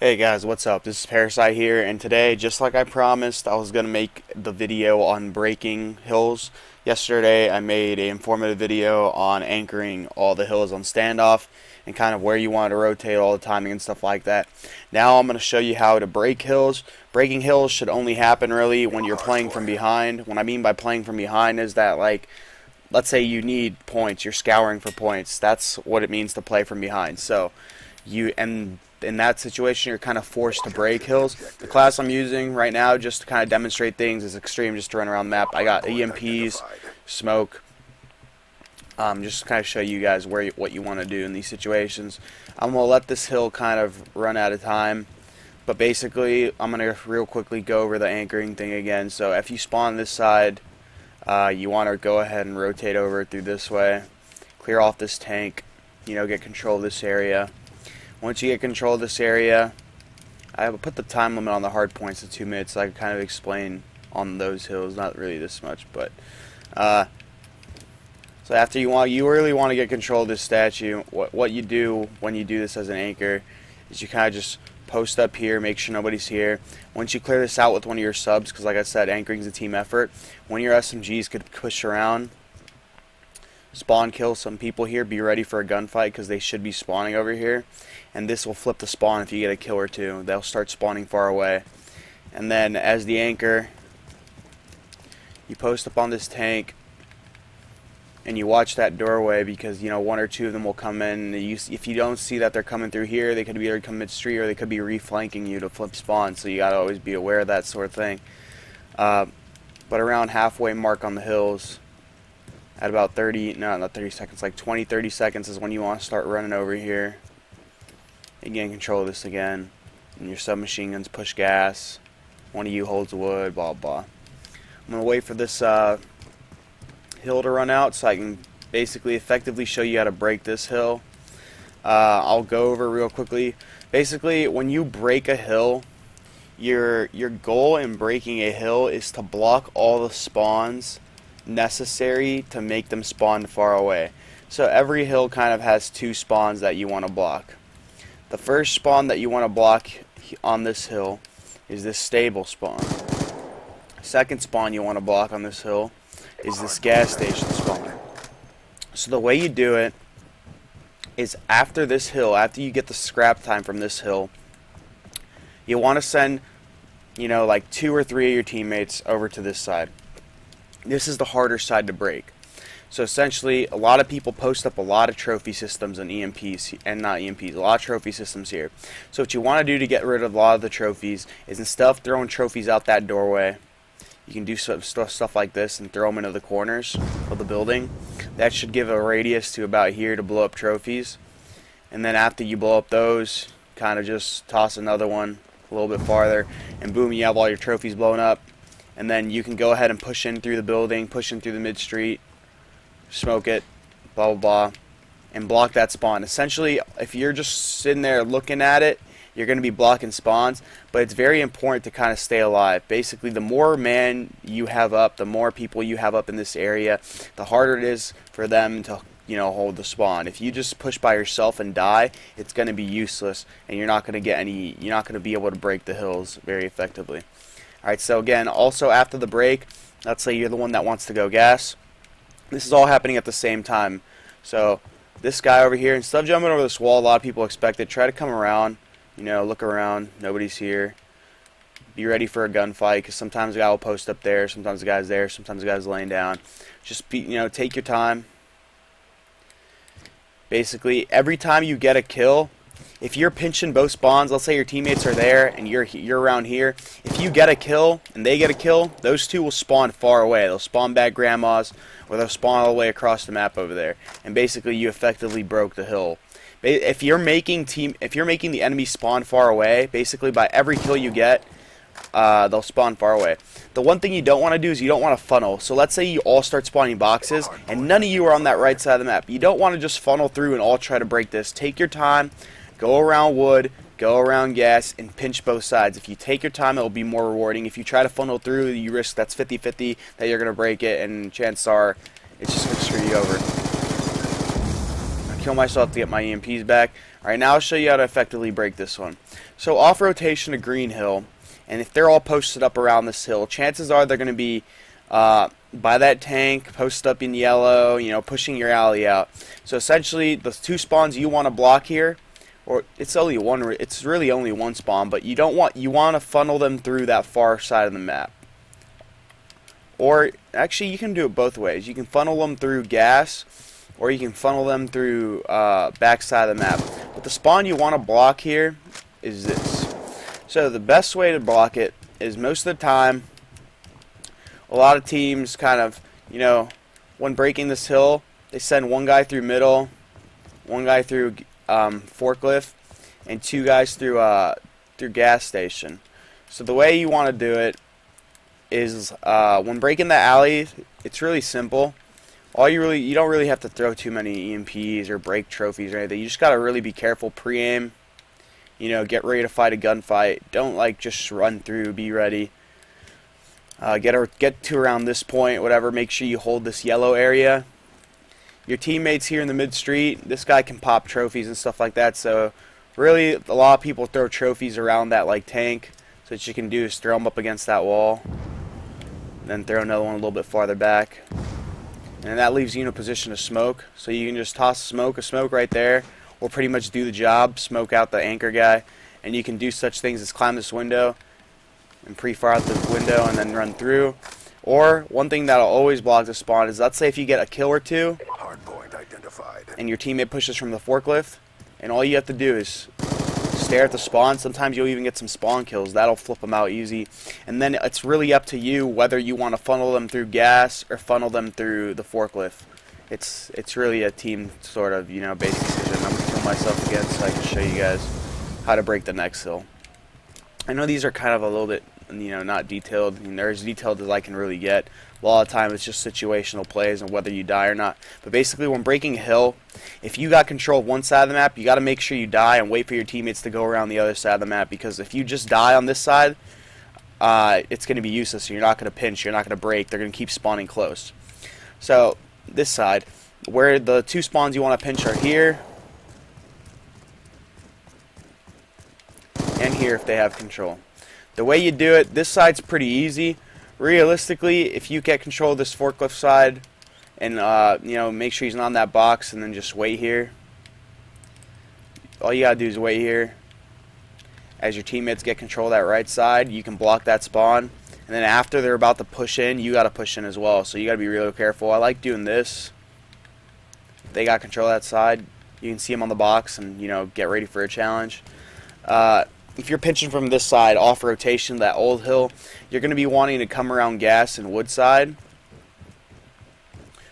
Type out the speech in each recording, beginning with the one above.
Hey guys, what's up? This is Parasite here, and today, just like I promised, I was going to make the video on breaking hills. Yesterday I made an informative video on anchoring all the hills on standoff and kind of where you want to rotate, all the timing and stuff like that. Now I'm going to show you how to break hills. Breaking hills should only happen really when you're playing from behind. What I mean by playing from behind is that, like, let's say you need points, you're scouring for points. That's what it means to play from behind. So in that situation, you're kind of forced to break hills. The class I'm using right now, just to kind of demonstrate things, is extreme, just to run around the map. I got EMPs, smoke, just to kind of show you guys what you want to do in these situations. I'm going to let this hill kind of run out of time, but basically I'm going to real quickly go over the anchoring thing again. So if you spawn this side, you want to go ahead and rotate over through this way, clear off this tank, get control of this area. Once you get control of this area, I will put the time limit on the hard points to 2 minutes so I can kind of explain on those hills, not really this much, but so after you really want to get control of this statue, what you do when you do this as an anchor is you kind of just post up here, make sure nobody's here. Once you clear this out with one of your subs, because like I said, anchoring is a team effort, one of your SMGs could push around, spawn kill some people here, be ready for a gunfight because they should be spawning over here, and this will flip the spawn if you get a kill or two. They'll start spawning far away, and then as the anchor, you post up on this tank and you watch that doorway, because one or two of them will come in. If you don't see that they're coming through here, they could either come mid-street or they could be reflanking you to flip spawn, so you gotta always be aware of that sort of thing. But around halfway mark on the hills, at about 30 seconds, like 20-30 seconds is when you want to start running over here and gain control of this again. And your submachine guns push gas, one of you holds wood, blah blah. I'm going to wait for this hill to run out so I can basically effectively show you how to break this hill. I'll go over real quickly. Basically, when you break a hill, your goal in breaking a hill is to block all the spawns necessary to make them spawn far away. So every hill kind of has two spawns that you want to block. The first spawn that you want to block on this hill is this stable spawn. Second spawn you want to block on this hill is this gas station spawn. So the way you do it is after this hill, after you get the scrap time from this hill, you want to send like 2 or 3 of your teammates over to this side. This is the harder side to break. So essentially, a lot of people post up a lot of trophy systems and EMPs, and not EMPs, a lot of trophy systems here. So what you want to do to get rid of a lot of the trophies is, instead of throwing trophies out that doorway, you can do stuff like this and throw them into the corners of the building. That should give a radius to about here to blow up trophies. And then after you blow up those, kind of just toss another one a little bit farther, and boom, you have all your trophies blown up. And then you can go ahead and push in through the building, push in through the mid-street, smoke it, blah, blah, blah, and block that spawn. Essentially, if you're just sitting there looking at it, you're going to be blocking spawns, but it's very important to kind of stay alive. Basically, the more man you have up, the more people you have up in this area, the harder it is for them to hold the spawn. If you just push by yourself and die, it's going to be useless, and you're not going to be able to break the hills very effectively. Alright, so again, also after the break, let's say you're the one that wants to go gas. This is all happening at the same time. So this guy over here, instead of jumping over this wall, a lot of people expect it, try to come around, look around, nobody's here. Be ready for a gunfight, because sometimes the guy will post up there, sometimes the guy's there, sometimes the guy's laying down. Just take your time. Basically, every time you get a kill, if you're pinching both spawns, let's say your teammates are there and you're around here, if you get a kill and they get a kill, those two will spawn far away. They'll spawn back grandmas, or they'll spawn all the way across the map over there. And basically, you effectively broke the hill. If you're making the enemy spawn far away, basically by every kill you get, they'll spawn far away. The one thing you don't want to do is you don't want to funnel. So let's say you all start spawning boxes and none of you are on that right side of the map. You don't want to just funnel through and all try to break this. Take your time. Go around wood, go around gas, and pinch both sides. If you take your time, it will be more rewarding. If you try to funnel through, you risk that's 50-50 that you're going to break it, and chances are it's just going to screw you over. kill myself to get my EMPs back. Alright, now I'll show you how to effectively break this one. So off rotation to green hill, and if they're all posted up around this hill, chances are they're going to be by that tank, posted up in yellow, you know, pushing your alley out. So essentially, the 2 spawns you want to block here, or it's really only one spawn, but you want to funnel them through that far side of the map. Or actually, you can do it both ways. You can funnel them through gas, or you can funnel them through back side of the map. But the spawn you want to block here is this. So the best way to block it is, most of the time, a lot of teams kind of, you know, when breaking this hill, they send 1 guy through middle, 1 guy through forklift, and 2 guys through gas station. So the way you want to do it is, when breaking the alley, it's really simple. You don't really have to throw too many EMPs or break trophies or anything. You just gotta really be careful, pre-aim. You know, get ready to fight a gunfight. Don't like just run through. Be ready. Get to around this point, whatever. Make sure you hold this yellow area. Your teammates here in the mid street, this guy can pop trophies and stuff like that. So really, a lot of people throw trophies around that like tank. So what you can do is throw them up against that wall, and then throw another one a little bit farther back. And that leaves you in a position to smoke. So you can just toss a smoke right there, will pretty much do the job, smoke out the anchor guy. And you can do such things as climb this window and pre-fire out the window and then run through. Or one thing that'll always block the spawn is, let's say if you get a kill or 2 Hardpoint identified, and your teammate pushes from the forklift, and all you have to do is stare at the spawn. Sometimes you'll even get some spawn kills. That'll flip them out easy. And then it's really up to you whether you want to funnel them through gas or funnel them through the forklift. It's really a team sort of, you know, based decision. I'm going to kill myself again so I can show you guys how to break the next hill. I know these are kind of a little bit, you know, not detailed. I mean, they're as detailed as I can really get. A lot of time it's just situational plays and whether you die or not. But basically, when breaking a hill, if you got control of one side of the map, you got to make sure you die and wait for your teammates to go around the other side of the map. Because if you just die on this side, it's going to be useless. You're not going to pinch. You're not going to break. They're going to keep spawning close. So this side, where the 2 spawns you want to pinch are here and here if they have control. The way you do it, this side's pretty easy. Realistically, if you get control of this forklift side and you know, make sure he's not on that box and then just wait here. All you gotta do is wait here. As your teammates get control of that right side, you can block that spawn. And then after they're about to push in, you gotta push in as well. So you gotta be really careful. I like doing this. They got control of that side. You can see them on the box and, you know, get ready for a challenge. If you're pinching from this side off rotation, that old hill, you're going to be wanting to come around gas and wood side.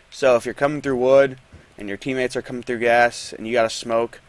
So if you're coming through wood and your teammates are coming through gas and you got to smoke,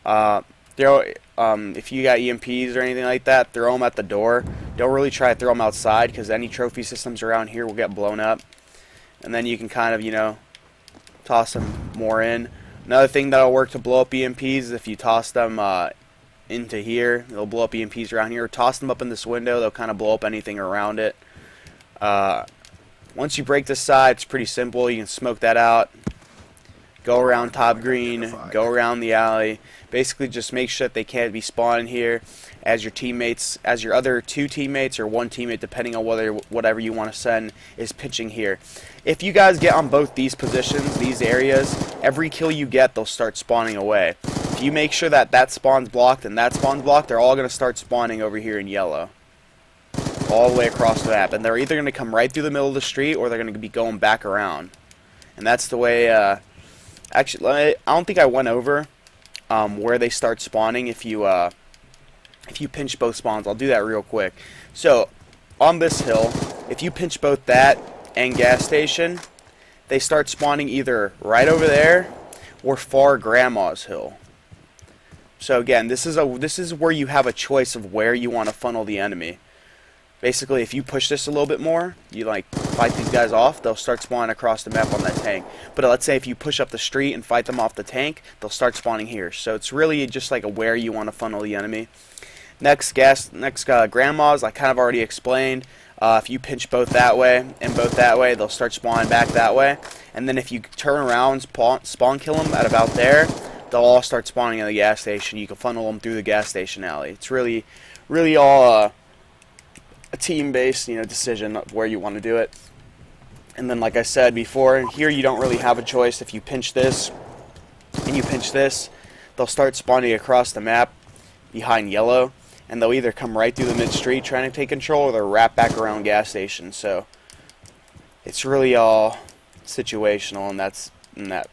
if you got EMPs or anything like that, throw them at the door. Don't really try to throw them outside because any trophy systems around here will get blown up. And then you can kind of, you know, toss them more in. Another thing that'll work to blow up EMPs is if you toss them into here. They'll blow up EMPs around here. Toss them up in this window. They'll kind of blow up anything around it. Once you break this side, it's pretty simple. You can smoke that out. Go around top green. Go around the alley. Basically, just make sure that they can't be spawning here as your teammates, as your other 2 teammates or 1 teammate, depending on whatever you want to send, is pitching here. If you guys get on both these positions, these areas, every kill you get, they'll start spawning away. If you make sure that that spawn's blocked and that spawn's blocked, they're all going to start spawning over here in yellow. All the way across the map. And they're either going to come right through the middle of the street or they're going to be going back around. And that's the way, actually, I don't think I went over where they start spawning if you pinch both spawns. I'll do that real quick. So, on this hill, if you pinch both that and gas station, they start spawning either right over there or far Grandma's hill. So again, this is where you have a choice of where you want to funnel the enemy. Basically, if you push this a little bit more, you like fight these guys off, they'll start spawning across the map on that tank. But let's say if you push up the street and fight them off the tank, they'll start spawning here. So it's really just like a where you want to funnel the enemy. Next, Grandma's, I kind of already explained. If you pinch both that way and both that way, they'll start spawning back that way. And then if you turn around, spawn kill them at about there, they'll all start spawning at the gas station. You can funnel them through the gas station alley. It's really all a team-based, decision of where you want to do it. And then, like I said before, here you don't really have a choice. If you pinch this and you pinch this, they'll start spawning across the map behind yellow, and they'll either come right through the mid-street trying to take control, or they'll wrap back around gas stations. So it's really all situational, and that's that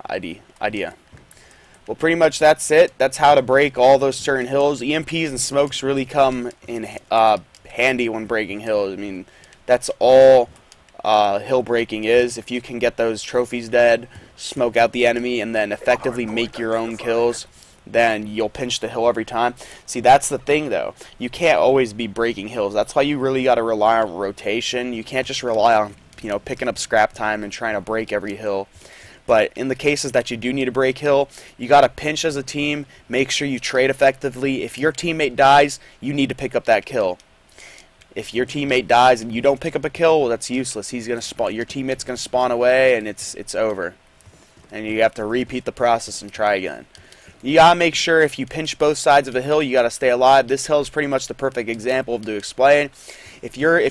idea. Well, pretty much that's it. That's how to break all those certain hills. EMPs and smokes really come in handy when breaking hills. I mean, that's all hill breaking is. If you can get those trophies dead, smoke out the enemy, and then effectively make your own kills, then you'll pinch the hill every time. See, that's the thing, though. You can't always be breaking hills. That's why you really got to rely on rotation. You can't just rely on, picking up scrap time and trying to break every hill. But in the cases that you do need to break hill, you got to pinch as a team. Make sure you trade effectively. If your teammate dies, you need to pick up that kill. If your teammate dies and you don't pick up a kill, well, that's useless. He's gonna spawn. Your teammate's gonna spawn away, and it's over. And you have to repeat the process and try again. You gotta make sure if you pinch both sides of a hill, you gotta stay alive. This hill is pretty much the perfect example to explain. If you're an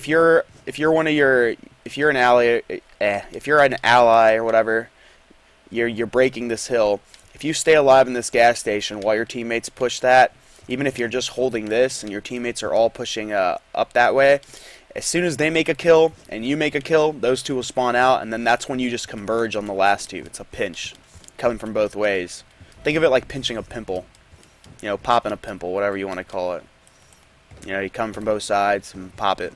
ally or whatever, you're breaking this hill. If you stay alive in this gas station while your teammates push that, even if you're just holding this and your teammates are all pushing up that way, as soon as they make a kill and you make a kill, those two will spawn out, and then that's when you just converge on the last two. It's a pinch coming from both ways. Think of it like pinching a pimple, popping a pimple, whatever you want to call it. You come from both sides and pop it.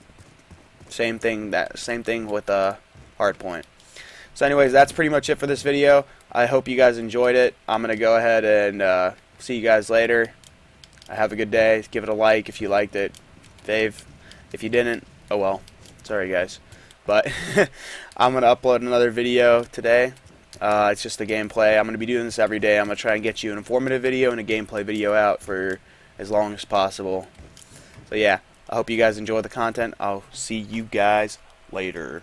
Same thing with a hard point. So anyways, that's pretty much it for this video. I hope you guys enjoyed it. I'm going to go ahead and see you guys later. Have a good day. Give it a like if you liked it. Fave if you didn't. Oh well. Sorry guys. But I'm going to upload another video today. It's just a gameplay. I'm going to be doing this every day. I'm going to try and get you an informative video and a gameplay video out for as long as possible. So yeah, I hope you guys enjoy the content. I'll see you guys later.